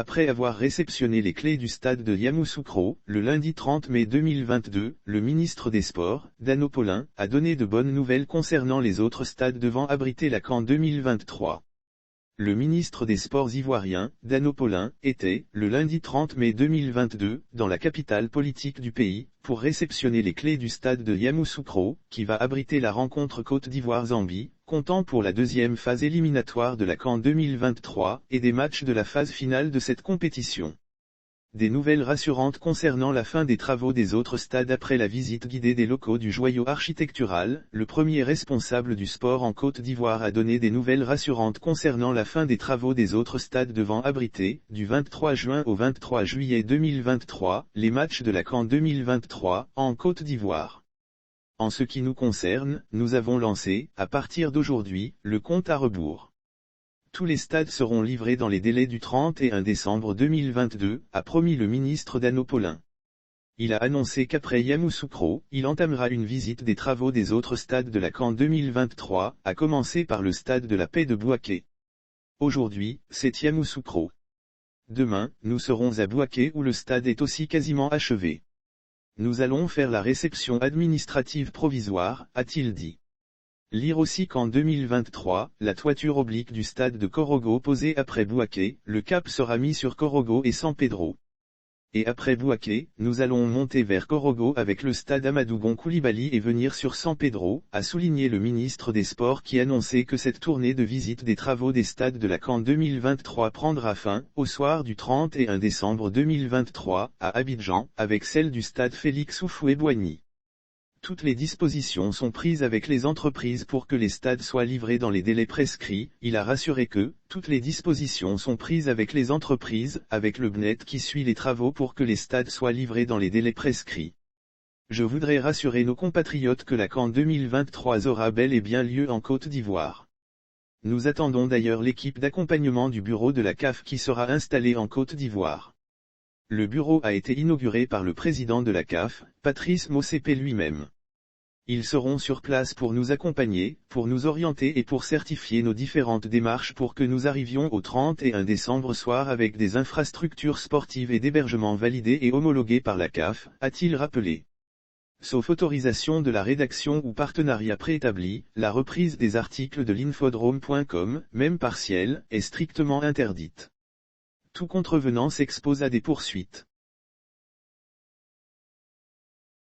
Après avoir réceptionné les clés du stade de Yamoussoukro, le lundi 30 mai 2022, le ministre des Sports, Dano Paulin, a donné de bonnes nouvelles concernant les autres stades devant abriter la CAN 2023. Le ministre des Sports ivoirien, Dano Paulin, était, le lundi 30 mai 2022, dans la capitale politique du pays, pour réceptionner les clés du stade de Yamoussoukro, qui va abriter la rencontre Côte d'Ivoire-Zambie, comptant pour la deuxième phase éliminatoire de la CAN 2023, et des matchs de la phase finale de cette compétition. Des nouvelles rassurantes concernant la fin des travaux des autres stades après la visite guidée des locaux du joyau architectural. Le premier responsable du sport en Côte d'Ivoire a donné des nouvelles rassurantes concernant la fin des travaux des autres stades devant abriter, du 23 juin au 23 juillet 2023, les matchs de la CAN 2023, en Côte d'Ivoire. En ce qui nous concerne, nous avons lancé, à partir d'aujourd'hui, le compte à rebours. Tous les stades seront livrés dans les délais du 31 décembre 2022, a promis le ministre Dano Paulin. Il a annoncé qu'après Yamoussoukro, il entamera une visite des travaux des autres stades de la CAN 2023, à commencer par le stade de la Paix de Bouaké. Aujourd'hui, c'est Yamoussoukro. Demain, nous serons à Bouaké où le stade est aussi quasiment achevé. Nous allons faire la réception administrative provisoire, a-t-il dit. Lire aussi qu'en 2023, la toiture oblique du stade de Korogo posée après Bouaké, le cap sera mis sur Korogo et San Pedro. Et après Bouaké, nous allons monter vers Korogo avec le stade Amadou Gon Coulibaly et venir sur San Pedro, a souligné le ministre des Sports qui annonçait que cette tournée de visite des travaux des stades de la CAN 2023 prendra fin, au soir du 31 décembre 2023, à Abidjan, avec celle du stade Félix Houphouët-Boigny. Toutes les dispositions sont prises avec les entreprises pour que les stades soient livrés dans les délais prescrits. Il a rassuré que, toutes les dispositions sont prises avec les entreprises, avec le BNET qui suit les travaux pour que les stades soient livrés dans les délais prescrits. Je voudrais rassurer nos compatriotes que la CAN 2023 aura bel et bien lieu en Côte d'Ivoire. Nous attendons d'ailleurs l'équipe d'accompagnement du bureau de la CAF qui sera installée en Côte d'Ivoire. Le bureau a été inauguré par le président de la CAF, Patrice Motsepe lui-même. Ils seront sur place pour nous accompagner, pour nous orienter et pour certifier nos différentes démarches pour que nous arrivions au 31 décembre soir avec des infrastructures sportives et d'hébergement validées et homologuées par la CAF, a-t-il rappelé. Sauf autorisation de la rédaction ou partenariat préétabli, la reprise des articles de l'infodrome.com, même partielle, est strictement interdite. Tout contrevenant s'expose à des poursuites.